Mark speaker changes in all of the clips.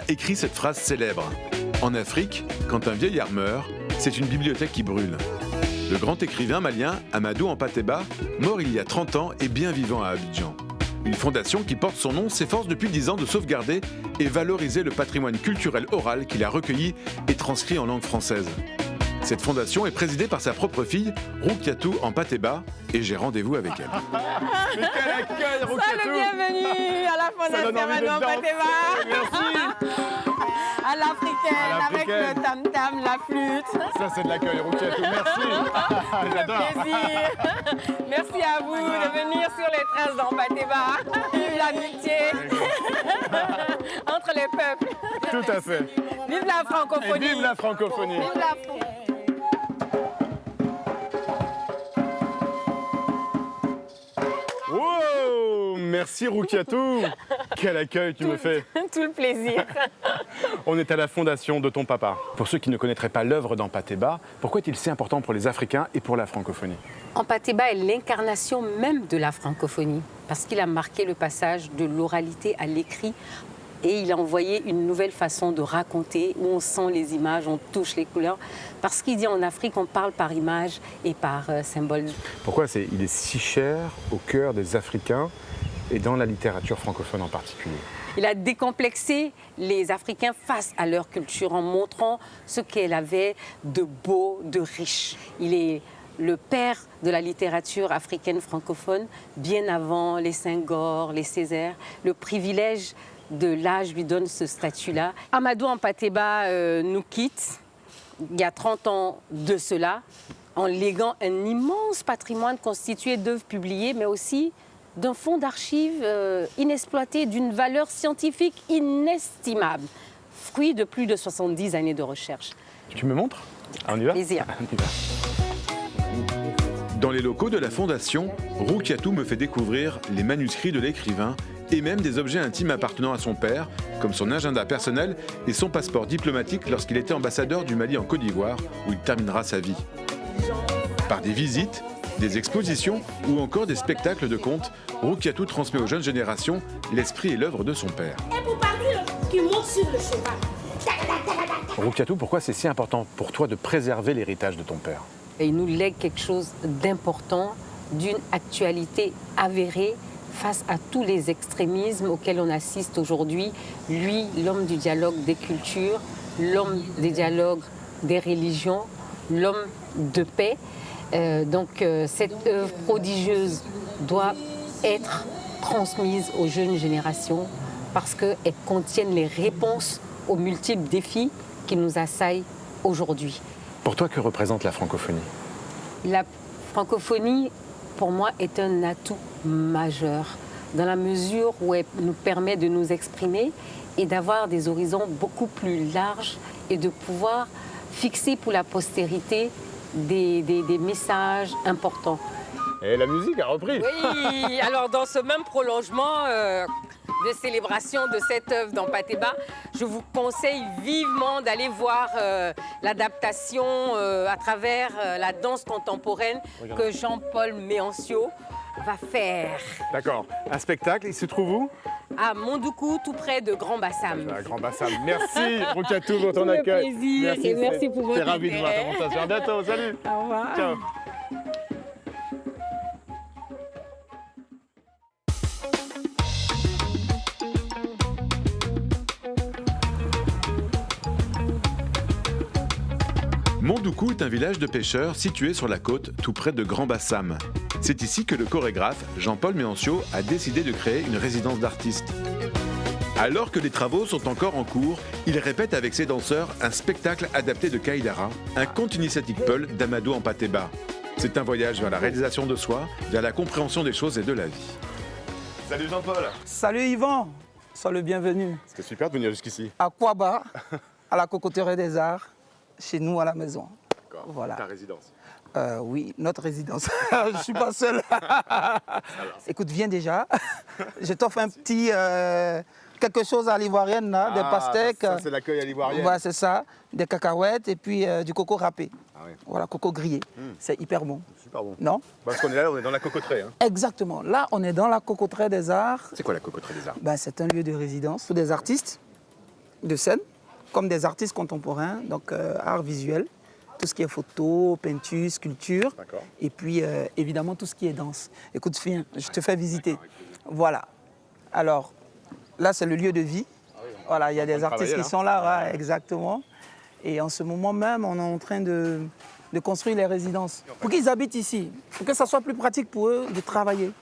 Speaker 1: écrit cette phrase célèbre. En Afrique, quand un vieillard meurt, c'est une bibliothèque qui brûle. Le grand écrivain malien Amadou Hampâté-Bâ, mort il y a 30 ans, est bien vivant à Abidjan. Une fondation qui porte son nom s'efforce depuis 10 ans de sauvegarder et valoriser le patrimoine culturel oral qu'il a recueilli et transcrit en langue française. Cette fondation est présidée par sa propre fille, Roukiatou Hampâté-Bâ, et j'ai rendez-vous avec elle.
Speaker 2: Mais quel accueil, Roukiatou!
Speaker 3: Salut, bienvenue à la Fondation Amadou Hampâté-Bâ.
Speaker 2: Merci.
Speaker 3: À l'africaine, avec le tam-tam, la flûte.
Speaker 2: Ça, c'est de l'accueil, Roukiatou. Merci. J'adore.
Speaker 3: Plaisir. Merci à vous de venir sur les traces d'Hampâté-Bâ. Vive l'amitié entre les peuples.
Speaker 2: Tout à fait.
Speaker 3: Vive la francophonie.
Speaker 2: Et vive la francophonie.
Speaker 3: Vive la francophonie.
Speaker 2: Wow! Merci, Roukiatou. Quel accueil tu me fais.
Speaker 3: Tout le plaisir.
Speaker 2: On est à la fondation de ton papa. Pour ceux qui ne connaîtraient pas l'œuvre d'Hampâté-Bâ, pourquoi est-il si important pour les Africains et pour la francophonie?
Speaker 4: Hampâté-Bâ est l'incarnation même de la francophonie, parce qu'il a marqué le passage de l'oralité à l'écrit et il a envoyé une nouvelle façon de raconter où on sent les images, on touche les couleurs. Parce qu'il dit en Afrique, on parle par image et par symbole.
Speaker 2: Pourquoi il est si cher au cœur des Africains et dans la littérature francophone en particulier?
Speaker 4: Il a décomplexé les Africains face à leur culture en montrant ce qu'elle avait de beau, de riche. Il est le père de la littérature africaine francophone, bien avant les Senghor, les Césaire. Le privilège de l'âge lui donne ce statut-là. Amadou Hampâté-Bâ nous quitte il y a 30 ans de cela, en léguant un immense patrimoine constitué d'œuvres publiées, mais aussi d'un fonds d'archives inexploité, d'une valeur scientifique inestimable, fruit de plus de 70 années de recherche.
Speaker 2: Tu me montres? On y va?
Speaker 4: Plaisir.
Speaker 2: On y va.
Speaker 1: Dans les locaux de la Fondation, Roukiatou me fait découvrir les manuscrits de l'écrivain et même des objets intimes appartenant à son père, comme son agenda personnel et son passeport diplomatique lorsqu'il était ambassadeur du Mali en Côte d'Ivoire, où il terminera sa vie. Par des visites, des expositions ou encore des spectacles de contes, Roukiatou transmet aux jeunes générations l'esprit et l'œuvre de son père.
Speaker 5: Et pour partir, qui monte sur le cheval.
Speaker 2: Roukiatou, pourquoi c'est si important pour toi de préserver l'héritage de ton père?
Speaker 4: Et il nous lègue quelque chose d'important, d'une actualité avérée face à tous les extrémismes auxquels on assiste aujourd'hui. Lui, l'homme du dialogue des cultures, l'homme des dialogues des religions, l'homme de paix. Cette œuvre prodigieuse doit être transmise aux jeunes générations parce qu'elle contient les réponses aux multiples défis qui nous assaillent aujourd'hui.
Speaker 2: Pour toi, que représente la francophonie?
Speaker 4: La francophonie, pour moi, est un atout majeur dans la mesure où elle nous permet de nous exprimer et d'avoir des horizons beaucoup plus larges et de pouvoir fixer pour la postérité des messages importants.
Speaker 2: Et la musique a repris.
Speaker 4: Oui, alors dans ce même prolongement de célébration de cette œuvre d'Hampâté-Bâ, je vous conseille vivement d'aller voir l'adaptation à travers la danse contemporaine que Jean-Paul Méancio va faire.
Speaker 2: D'accord. Un spectacle, il se trouve où?
Speaker 4: À Mondoukou, tout près de Grand Bassam.
Speaker 2: À Grand Bassam. Merci, Roukiatou, pour ton
Speaker 4: Le
Speaker 2: accueil.
Speaker 4: plaisir et merci pour votre
Speaker 2: T'es ravi de voir ta
Speaker 4: intérêt.
Speaker 2: montage. À bientôt, salut.
Speaker 4: Au revoir.
Speaker 2: Ciao.
Speaker 1: Mondoukou est un village de pêcheurs situé sur la côte, tout près de Grand Bassam. C'est ici que le chorégraphe Jean-Paul Méancio a décidé de créer une résidence d'artistes. Alors que les travaux sont encore en cours, il répète avec ses danseurs un spectacle adapté de Kaïdara, un conte initiatique peul d'Amadou Hampâté-Bâ. C'est un voyage vers la réalisation de soi, vers la compréhension des choses et de la vie.
Speaker 2: Salut Jean-Paul.
Speaker 6: Salut Yvan, sois le bienvenu.
Speaker 2: C'était super de venir jusqu'ici.
Speaker 6: À Kouaba, à la Cocoterie des Arts, chez nous à la maison.
Speaker 2: D'accord.
Speaker 6: Voilà.
Speaker 2: Ta résidence.
Speaker 6: Oui, notre résidence. Je ne suis pas seul. Écoute, viens déjà. Je t'offre un petit quelque chose à l'ivoirienne, là, des pastèques.
Speaker 2: Ça, c'est l'accueil à l'ivoirienne.
Speaker 6: Voilà, c'est ça. Des cacahuètes et puis du coco râpé.
Speaker 2: Ah oui.
Speaker 6: Voilà, coco grillé. C'est hyper bon.
Speaker 2: Super bon.
Speaker 6: Non?
Speaker 2: Parce qu'on est là, on est dans la cocoterie. Hein.
Speaker 6: Exactement. Là, on est dans la Cocoterie des Arts.
Speaker 2: C'est quoi la cocoterie des arts?
Speaker 6: Ben, c'est un lieu de résidence pour des artistes de scène, comme des artistes contemporains, donc art visuel, tout ce qui est photo, peinture, sculpture, et puis évidemment tout ce qui est danse. Écoute, viens, je te fais visiter. Voilà. Alors, là, c'est le lieu de vie. Voilà, il y a des artistes qui sont là, ouais, exactement. Et en ce moment même, on est en train de construire les résidences pour qu'ils habitent ici, pour que ça soit plus pratique pour eux de travailler,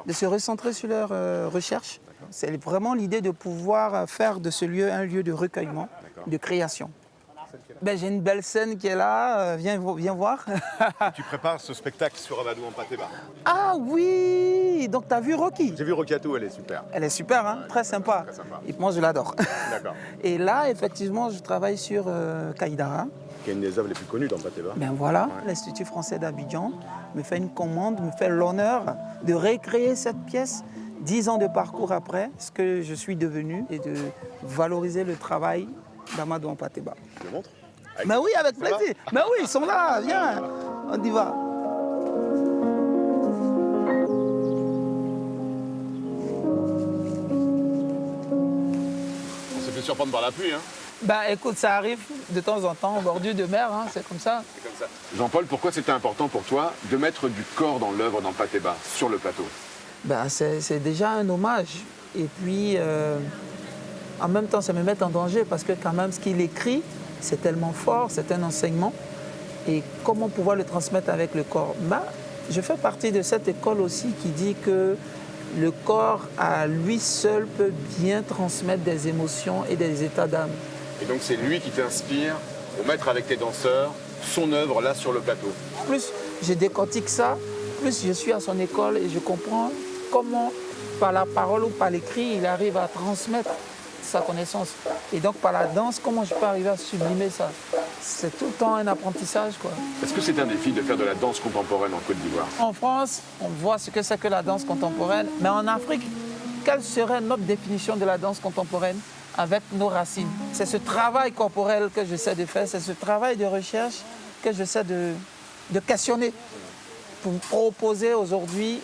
Speaker 6: de se recentrer sur leurs recherches. C'est vraiment l'idée de pouvoir faire de ce lieu un lieu de recueillement, de création. Ben, j'ai une belle scène qui est là, viens voir.
Speaker 2: Tu prépares ce spectacle sur Amadou en Patéba.
Speaker 6: Ah oui, donc tu as vu Rocky?
Speaker 2: J'ai vu Rockato, elle est super.
Speaker 6: Elle est super, hein, très sympa.
Speaker 2: Très sympa.
Speaker 6: Et moi, je l'adore.
Speaker 2: D'accord.
Speaker 6: Et là, effectivement, je travaille sur Kaïdara.
Speaker 2: Qui est une des œuvres les plus connues dans Patéba.
Speaker 6: Ben voilà, l'Institut français d'Abidjan me fait une commande, me fait l'honneur de récréer cette pièce 10 ans de parcours après, ce que je suis devenu, et de valoriser le travail d'Amadou en Patéba.
Speaker 2: Tu le montres?
Speaker 6: Mais oui, avec plaisir. Mais oui, ils sont là, viens, on y va.
Speaker 2: On s'est fait surprendre par la pluie, hein?
Speaker 6: Ben écoute, ça arrive de temps en temps, en bordure de mer, hein, c'est comme ça.
Speaker 2: C'est comme ça. Jean-Paul, pourquoi c'était important pour toi de mettre du corps dans l'œuvre dans Patéba, sur le plateau?
Speaker 6: Ben, c'est déjà un hommage. Et puis, en même temps, ça me met en danger parce que quand même, ce qu'il écrit, c'est tellement fort, c'est un enseignement. Et comment pouvoir le transmettre avec le corps? Ben, je fais partie de cette école aussi qui dit que le corps, à lui seul, peut bien transmettre des émotions et des états d'âme.
Speaker 2: Et donc c'est lui qui t'inspire pour mettre avec tes danseurs son œuvre là sur le plateau.
Speaker 6: Plus je décortique ça, plus je suis à son école et je comprends comment, par la parole ou par l'écrit, il arrive à transmettre sa connaissance. Et donc par la danse, comment je peux arriver à sublimer ça? C'est tout le temps un apprentissage, quoi.
Speaker 2: Est-ce que c'est un défi de faire de la danse contemporaine en Côte d'Ivoire?
Speaker 6: En France, on voit ce que c'est que la danse contemporaine, mais en Afrique, quelle serait notre définition de la danse contemporaine avec nos racines? C'est ce travail corporel que j'essaie de faire, c'est ce travail de recherche que j'essaie de questionner pour proposer aujourd'hui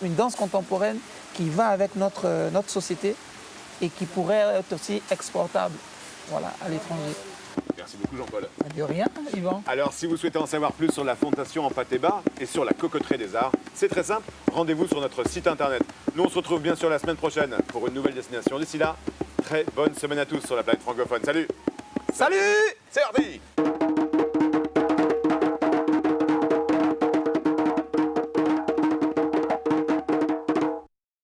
Speaker 6: une danse contemporaine qui va avec notre société et qui pourrait être aussi exportable, voilà, à l'étranger.
Speaker 2: Merci beaucoup Jean-Paul.
Speaker 6: De rien, Yvan.
Speaker 2: Alors si vous souhaitez en savoir plus sur la Fondation en Patéba et sur la cocoterie des arts, c'est très simple, rendez-vous sur notre site internet. Nous on se retrouve bien sûr la semaine prochaine pour une nouvelle destination. D'ici là, très bonne semaine à tous sur la planète francophone. Salut!
Speaker 6: Salut!
Speaker 2: C'est parti!